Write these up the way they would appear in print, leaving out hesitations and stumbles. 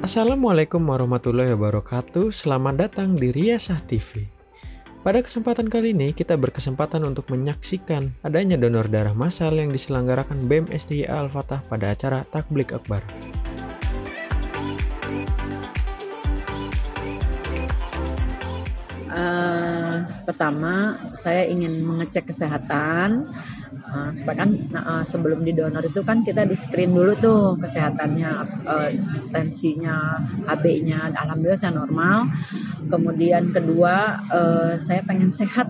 Assalamualaikum warahmatullahi wabarakatuh. Selamat datang di Riasah TV. Pada kesempatan kali ini kita berkesempatan untuk menyaksikan adanya donor darah massal yang diselenggarakan BEM STIA Al-Fatah pada acara Takblik Akbar. Pertama, saya ingin mengecek kesehatan supaya kan sebelum didonor itu kan kita di screen dulu tuh kesehatannya, tensinya, HB-nya, alhamdulillah saya normal. Kemudian kedua, saya pengen sehat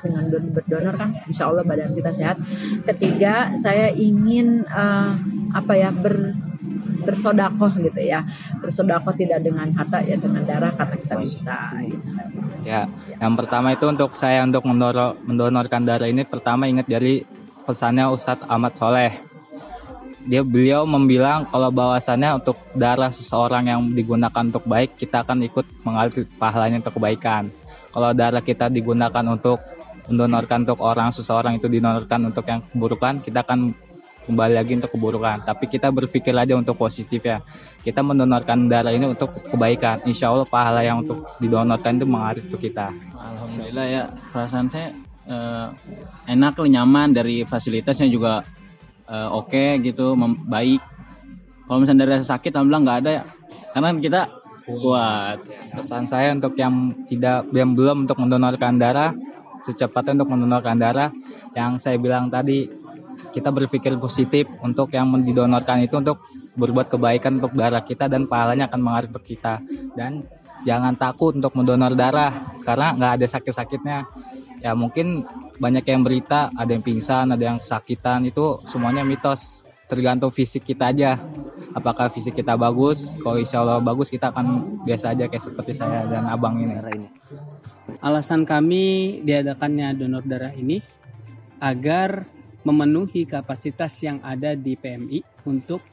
dengan berdonor kan, insya Allah badan kita sehat. Ketiga, saya ingin bersodakoh gitu ya, bersodakoh tidak dengan harta ya dengan darah karena kita bisa gitu. Ya, yang pertama itu untuk saya untuk mendonorkan darah ini pertama ingat dari pesannya Ustadz Ahmad Soleh. Beliau membilang kalau bahwasannya untuk darah seseorang yang digunakan untuk baik, kita akan ikut mengalir pahalanya untuk kebaikan. Kalau darah kita digunakan untuk mendonorkan untuk seseorang itu didonorkan untuk yang keburukan, kita akan kembali lagi untuk keburukan. Tapi kita berpikir aja untuk positif ya. Kita mendonorkan darah ini untuk kebaikan. Insya Allah pahala yang untuk didonorkan itu mengalir untuk kita. Alhamdulillah ya, perasaan saya enak, nyaman, dari fasilitasnya juga oke gitu, baik. Kalau misalnya dari rasa sakit, alhamdulillah nggak ada ya. Karena kita kuat. Pesan saya untuk yang belum untuk mendonorkan darah, secepatnya untuk mendonorkan darah. Yang saya bilang tadi, kita berpikir positif untuk yang didonorkan itu untuk berbuat kebaikan untuk darah kita dan pahalanya akan mengalir ke kita. Dan jangan takut untuk mendonor darah karena nggak ada sakit-sakitnya. Ya mungkin banyak yang berita ada yang pingsan, ada yang kesakitan, itu semuanya mitos. Tergantung fisik kita aja. Apakah fisik kita bagus? Kalau insya Allah bagus, kita akan biasa aja kayak seperti saya dan abang ini. Alasan kami diadakannya donor darah ini agar memenuhi kapasitas yang ada di PMI untuk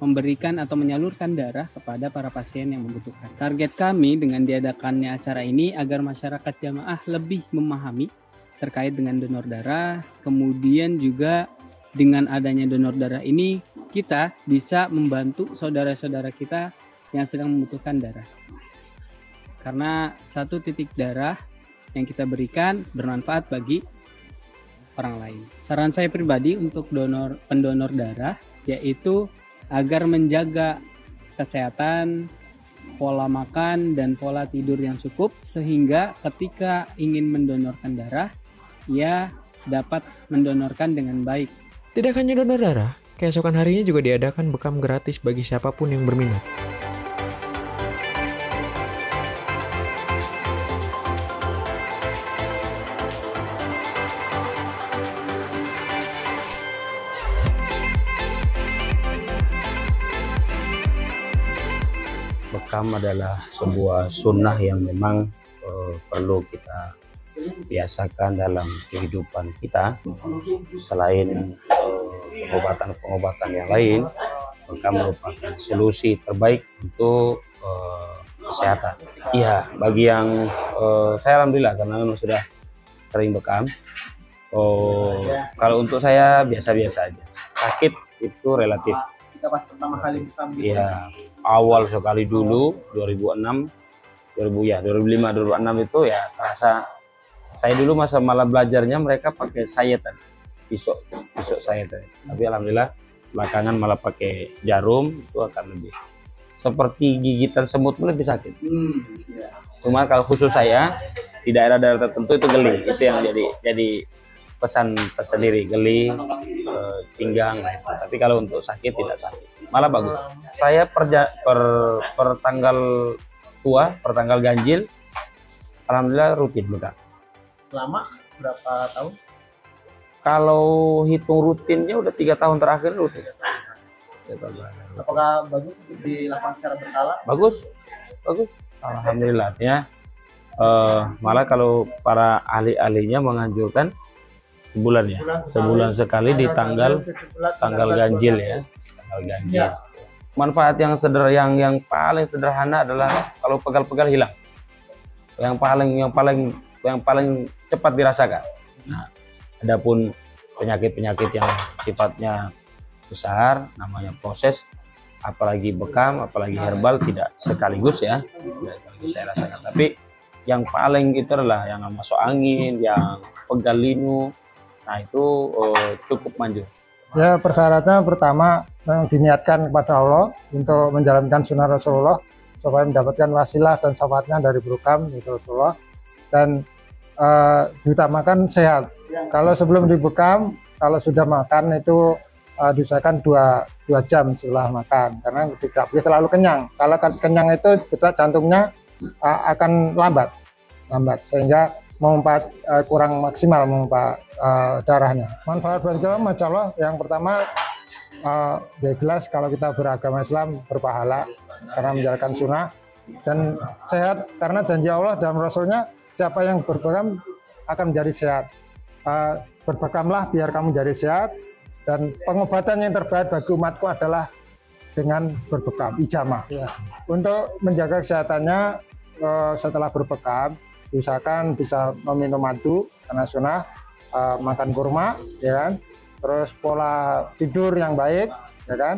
memberikan atau menyalurkan darah kepada para pasien yang membutuhkan. Target kami dengan diadakannya acara ini agar masyarakat jamaah lebih memahami terkait dengan donor darah, kemudian juga dengan adanya donor darah ini kita bisa membantu saudara-saudara kita yang sedang membutuhkan darah. Karena satu titik darah yang kita berikan bermanfaat bagi orang lain. Saran saya pribadi untuk pendonor darah yaitu agar menjaga kesehatan, pola makan dan pola tidur yang cukup sehingga ketika ingin mendonorkan darah ia dapat mendonorkan dengan baik. Tidak hanya donor darah, keesokan harinya juga diadakan bekam gratis bagi siapapun yang berminat. Bekam adalah sebuah sunnah yang memang perlu kita biasakan dalam kehidupan kita. Selain pengobatan-pengobatan yang lain, bekam merupakan solusi terbaik untuk kesehatan. Iya, bagi yang saya alhamdulillah karena memang sudah sering bekam. Kalau untuk saya biasa-biasa aja. Sakit itu relatif. Pas pertama kali bekam gitu. Iya, awal sekali dulu 2006, 2005, 2006 itu ya terasa. Saya dulu malah belajarnya mereka pakai sayetan, pisau sayetan. Tapi alhamdulillah belakangan malah pakai jarum, itu akan lebih seperti gigitan semut pun lebih sakit. Cuma kalau khusus saya di daerah-daerah tertentu itu geli, itu yang jadi pesan tersendiri, geli, pinggang. Tapi kalau untuk sakit tidak sakit, malah bagus. Saya per tanggal tua, per tanggal ganjil, alhamdulillah rutin bekam. Lama berapa tahun? Kalau hitung rutinnya udah 3 tahun terakhir rutin. Apakah bagus dilakukan secara berkala? Bagus. Alhamdulillah ya. Malah kalau para ahli-ahlinya menganjurkan sebulan sekali di tanggal ganjil ya, tanggal ganjil. Manfaat yang paling sederhana adalah kalau pegal-pegal hilang, yang paling cepat dirasakan. Nah, adapun penyakit-penyakit yang sifatnya besar, namanya proses, apalagi bekam, apalagi herbal tidak sekaligus ya, tidak sekaligus saya rasakan. Tapi yang paling itu adalah yang masuk angin, yang pegal linu, nah itu cukup manjur. Ya, persyaratannya pertama memang diniatkan kepada Allah untuk menjalankan sunnah Rasulullah supaya mendapatkan wasilah dan syafaatnya dari berukam Rasulullah, dan diutamakan sehat. Kalau sebelum dibekam, kalau sudah makan itu diusahakan 2 jam setelah makan, karena tidak boleh terlalu kenyang. Kalau kenyang itu detak jantungnya akan lambat sehingga memompa kurang maksimal memompa darahnya. Manfaat beragama, Masya Allah, yang pertama ya jelas kalau kita beragama Islam berpahala karena menjalankan sunnah, dan sehat karena janji Allah dan Rasulnya, siapa yang berbekam akan menjadi sehat. Berbekamlah biar kamu jadi sehat, dan pengobatan yang terbaik bagi umatku adalah dengan berbekam, ijamah. Ya. Untuk menjaga kesehatannya setelah berbekam, usahakan bisa meminum madu karena sunnah, makan kurma, ya kan, terus pola tidur yang baik, ya kan,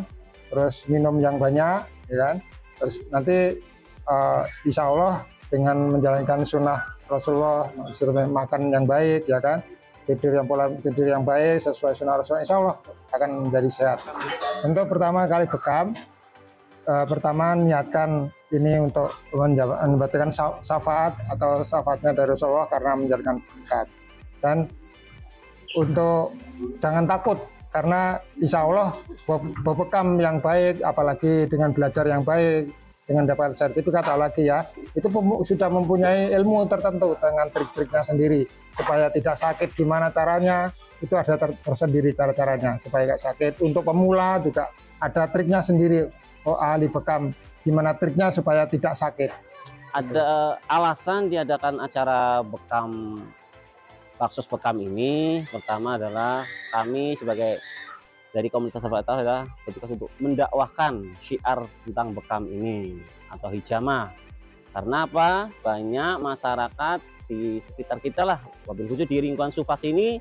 terus minum yang banyak, ya kan, terus nanti insya Allah dengan menjalankan sunnah Rasulullah, makan yang baik, ya kan, pola tidur yang baik sesuai sunnah Rasulullah, insya Allah akan menjadi sehat. Untuk pertama kali bekam, pertama niatkan ini untuk mendapatkan syafaat atau syafaatnya dari Rasulullah karena menjalankan berkat. Dan untuk jangan takut, karena insya Allah berbekam yang baik, apalagi dengan belajar yang baik, dengan dapat sertifikat apalagi ya, itu sudah mempunyai ilmu tertentu dengan trik-triknya sendiri supaya tidak sakit. Gimana caranya, itu ada tersendiri cara-caranya supaya tidak sakit. Untuk pemula juga ada triknya sendiri. Oh, ahli bekam, gimana triknya supaya tidak sakit. Ada alasan diadakan acara bekam, Baksos Bekam ini. Pertama adalah kami sebagai dari komunitas terbatas adalah bertugas untuk mendakwahkan syiar tentang bekam ini atau hijamah. Karena apa? Banyak masyarakat di sekitar kita lah, wabil khusus di lingkungan Sufas ini,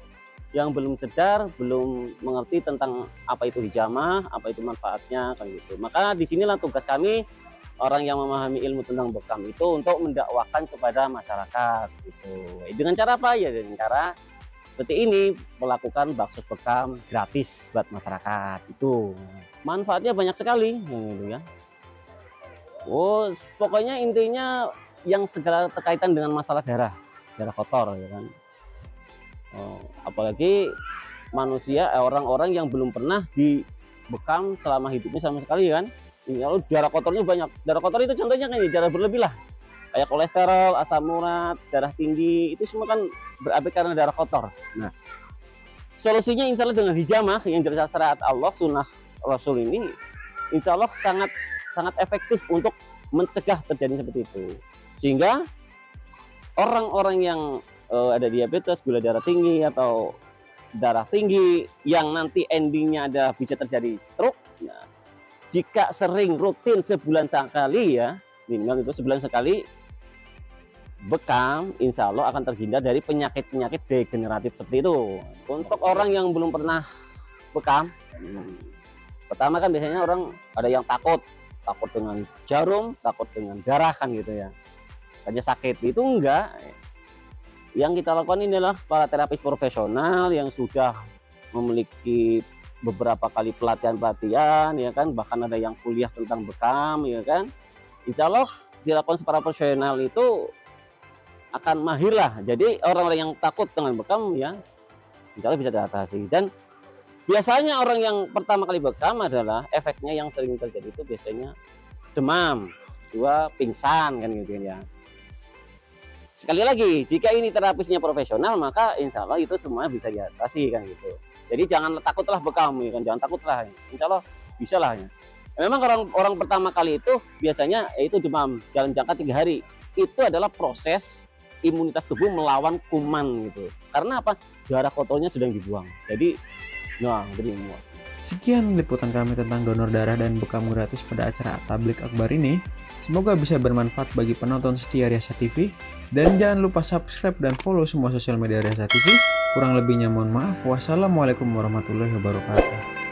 yang belum sedar, belum mengerti tentang apa itu hijamah, apa itu manfaatnya, kan gitu. Maka disinilah tugas kami, orang yang memahami ilmu tentang bekam itu, untuk mendakwahkan kepada masyarakat gitu. Dengan cara apa ya? Dengan cara seperti ini, melakukan baksos bekam gratis buat masyarakat. Itu manfaatnya banyak sekali gitu ya. Oh, pokoknya intinya yang segala terkaitan dengan masalah darah kotor ya kan. Oh, apalagi manusia, orang-orang yang belum pernah dibekam selama hidupnya sama sekali kan. Kalau darah kotornya banyak. Darah kotor itu contohnya kan darah berlebih lah. Kayak kolesterol, asam urat, darah tinggi, itu semua kan berarti karena darah kotor. Nah, solusinya insya Allah dengan hijamah yang dari syariat Allah, sunnah Rasul ini, insya Allah sangat efektif untuk mencegah terjadi seperti itu. Sehingga orang-orang yang ada diabetes, gula darah tinggi atau darah tinggi yang nanti endingnya ada bisa terjadi stroke, nah, jika sering rutin sebulan sekali ya, minimal itu sebulan sekali bekam, insya Allah akan terhindar dari penyakit-penyakit degeneratif seperti itu. Untuk orang yang belum pernah bekam, pertama kan biasanya orang ada yang takut dengan jarum, takut dengan darah kan gitu ya, hanya sakit. Itu enggak. Yang kita lakukan ini adalah para terapis profesional yang sudah memiliki beberapa kali pelatihan ya kan, bahkan ada yang kuliah tentang bekam ya kan. Insya Allah dilakukan secara profesional itu akan mahir lah. Jadi orang-orang yang takut dengan bekam ya insya Allah bisa diatasi. Dan biasanya orang yang pertama kali bekam adalah efeknya yang sering terjadi itu biasanya demam, pingsan kan gitu ya. Sekali lagi, jika ini terapisnya profesional, maka insya Allah itu semua bisa diatasi kan gitu. Jadi jangan takutlah bekam ya kan, jangan takutlah, insya Allah bisa lah ya. Memang orang pertama kali itu biasanya itu demam dalam jangka 3 hari. Itu adalah proses imunitas tubuh melawan kuman gitu. Karena apa? Darah kotornya sedang dibuang. Jadi, nah, jadi Sekian liputan kami tentang donor darah dan bekam gratis pada acara Tablik Akbar ini. Semoga bisa bermanfaat bagi penonton setia Riasa TV. Dan jangan lupa subscribe dan follow semua sosial media Riasa TV. Kurang lebihnya mohon maaf. Wassalamualaikum warahmatullahi wabarakatuh.